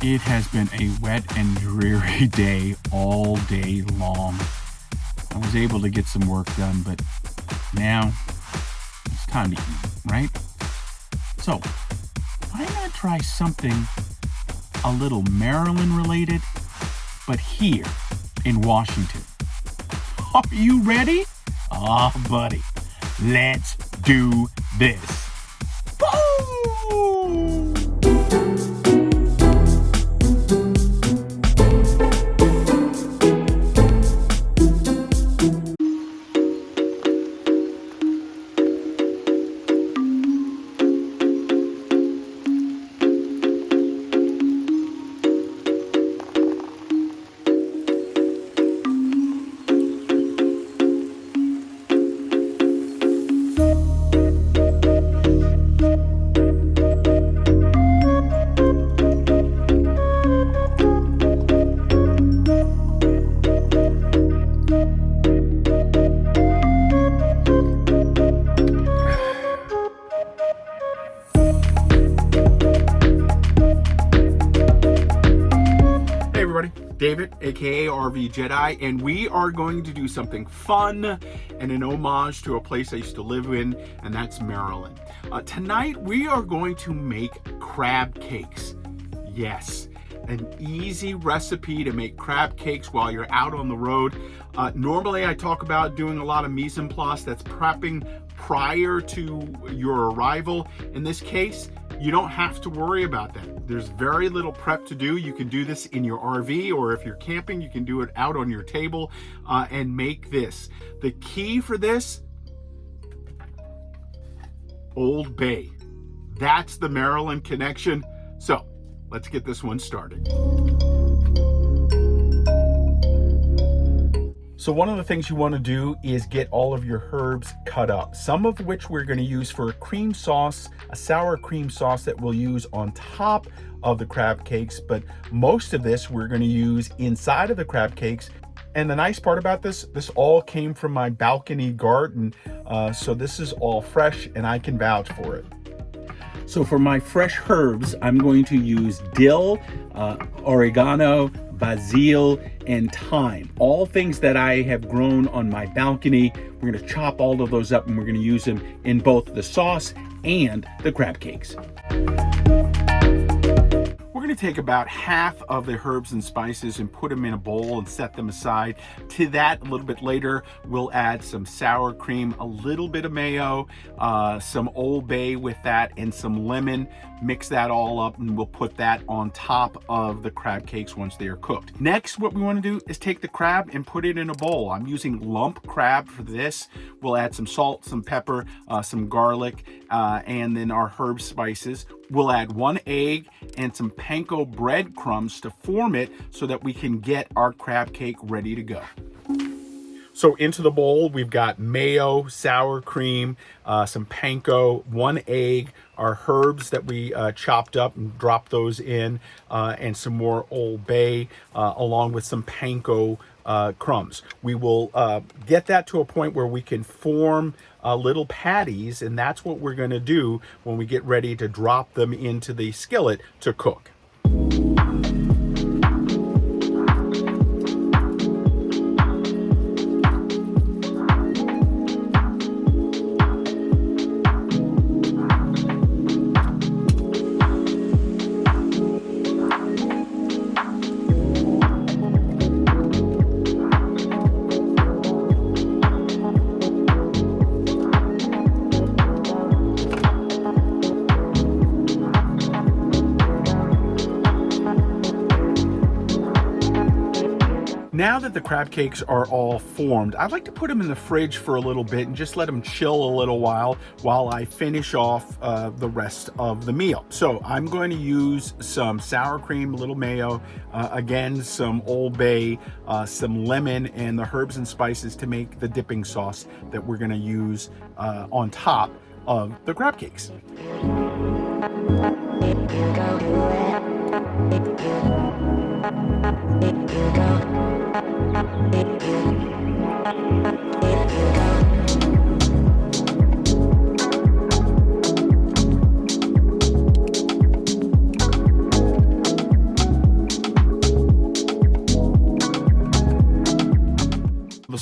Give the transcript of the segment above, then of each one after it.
It has been a wet and dreary day all day long. I was able to get some work done, but now it's time to eat, right? So, why not try something a little Maryland related, but here in Washington? Are you ready? Buddy, let's do this. Woo! David, aka RVJedeye, and we are going to do something fun and an homage to a place I used to live in, and that's Maryland. Tonight we are going to make crab cakes. Yes, an easy recipe to make crab cakes while you're out on the road. Normally I talk about doing a lot of mise en place, that's prepping prior to your arrival. In this case, you don't have to worry about that. There's very little prep to do. You can do this in your RV, or if you're camping, you can do it out on your table and make this. The key for this, Old Bay. That's the Maryland connection. So let's get this one started. So one of the things you want to do is get all of your herbs cut up, some of which we're going to use for a cream sauce, a sour cream sauce that we'll use on top of the crab cakes, but most of this we're going to use inside of the crab cakes. And the nice part about this all came from my balcony garden, so this is all fresh and I can vouch for it. So for my fresh herbs, I'm going to use dill, oregano, basil, and thyme. All things that I have grown on my balcony. We're going to chop all of those up and we're going to use them in both the sauce and the crab cakes. We're going to take about half of the herbs and spices and put them in a bowl and set them aside. To that, a little bit later, we'll add some sour cream, a little bit of mayo, some Old Bay with that, and some lemon. Mix that all up and we'll put that on top of the crab cakes once they are cooked. Next, what we want to do is take the crab and put it in a bowl. I'm using lump crab for this. We'll add some salt, some pepper, some garlic, and then our herb spices. We'll add 1 egg and some panko breadcrumbs to form it so that we can get our crab cake ready to go. So into the bowl, we've got mayo, sour cream, some panko, 1 egg, our herbs that we chopped up and dropped those in, and some more Old Bay, along with some panko crumbs. We will get that to a point where we can form little patties, and that's what we're going to do when we get ready to drop them into the skillet to cook. Now that the crab cakes are all formed, I'd like to put them in the fridge for a little bit and just let them chill a little while I finish off the rest of the meal. So I'm going to use some sour cream, a little mayo, again, some Old Bay, some lemon, and the herbs and spices to make the dipping sauce that we're going to use on top of the crab cakes.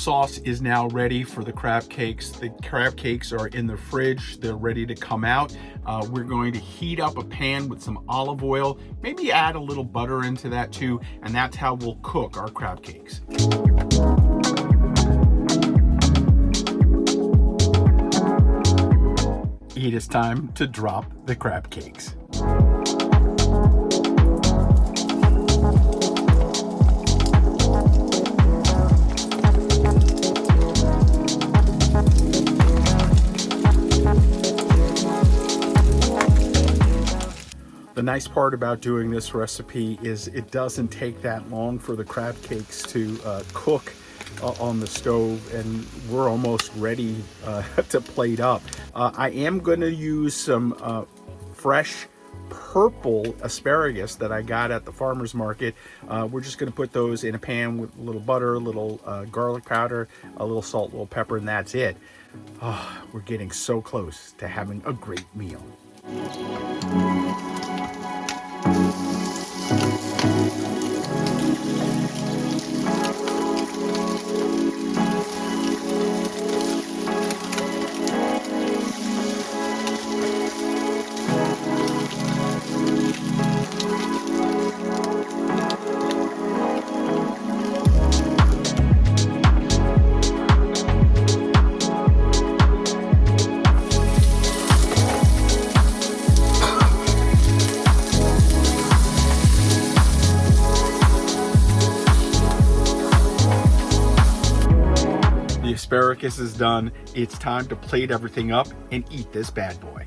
sauce is now ready for the crab cakes. The crab cakes are in the fridge. They're ready to come out. We're going to heat up a pan with some olive oil, maybe add a little butter into that too, and that's how we'll cook our crab cakes. It is time to drop the crab cakes. The nice part about doing this recipe is it doesn't take that long for the crab cakes to cook on the stove, and we're almost ready to plate up. I am going to use some fresh purple asparagus that I got at the farmer's market. We're just going to put those in a pan with a little butter, a little garlic powder, a little salt, a little pepper, and that's it. Oh, we're getting so close to having a great meal. Asparagus is done. It's time to plate everything up and eat this bad boy.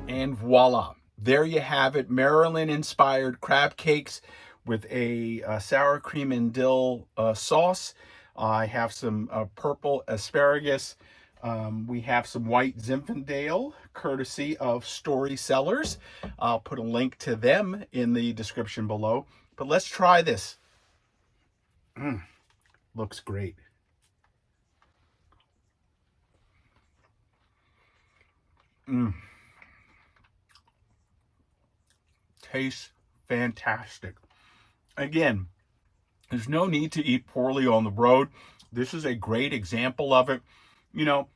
And voila, there you have it. Maryland-inspired crab cakes with a sour cream and dill sauce. I have some purple asparagus. We have some white Zinfandel, courtesy of Story Sellers. I'll put a link to them in the description below. But let's try this. Looks great. Tastes fantastic. Again, there's no need to eat poorly on the road. This is a great example of it. You know,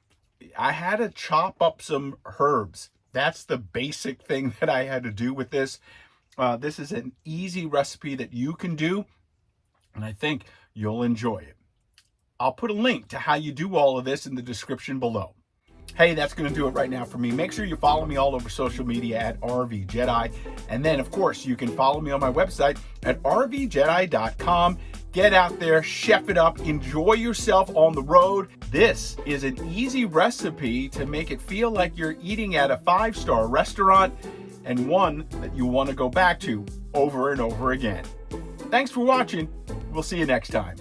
I had to chop up some herbs. That's the basic thing that I had to do with this. This is an easy recipe that you can do, and I think you'll enjoy it. I'll put a link to how you do all of this in the description below. Hey, that's going to do it right now for me. Make sure you follow me all over social media at RVJedeye. And then, of course, you can follow me on my website at RVJedeye.com. Get out there, chef it up, enjoy yourself on the road. This is an easy recipe to make it feel like you're eating at a 5-star restaurant, and one that you want to go back to over and over again. Thanks for watching. We'll see you next time.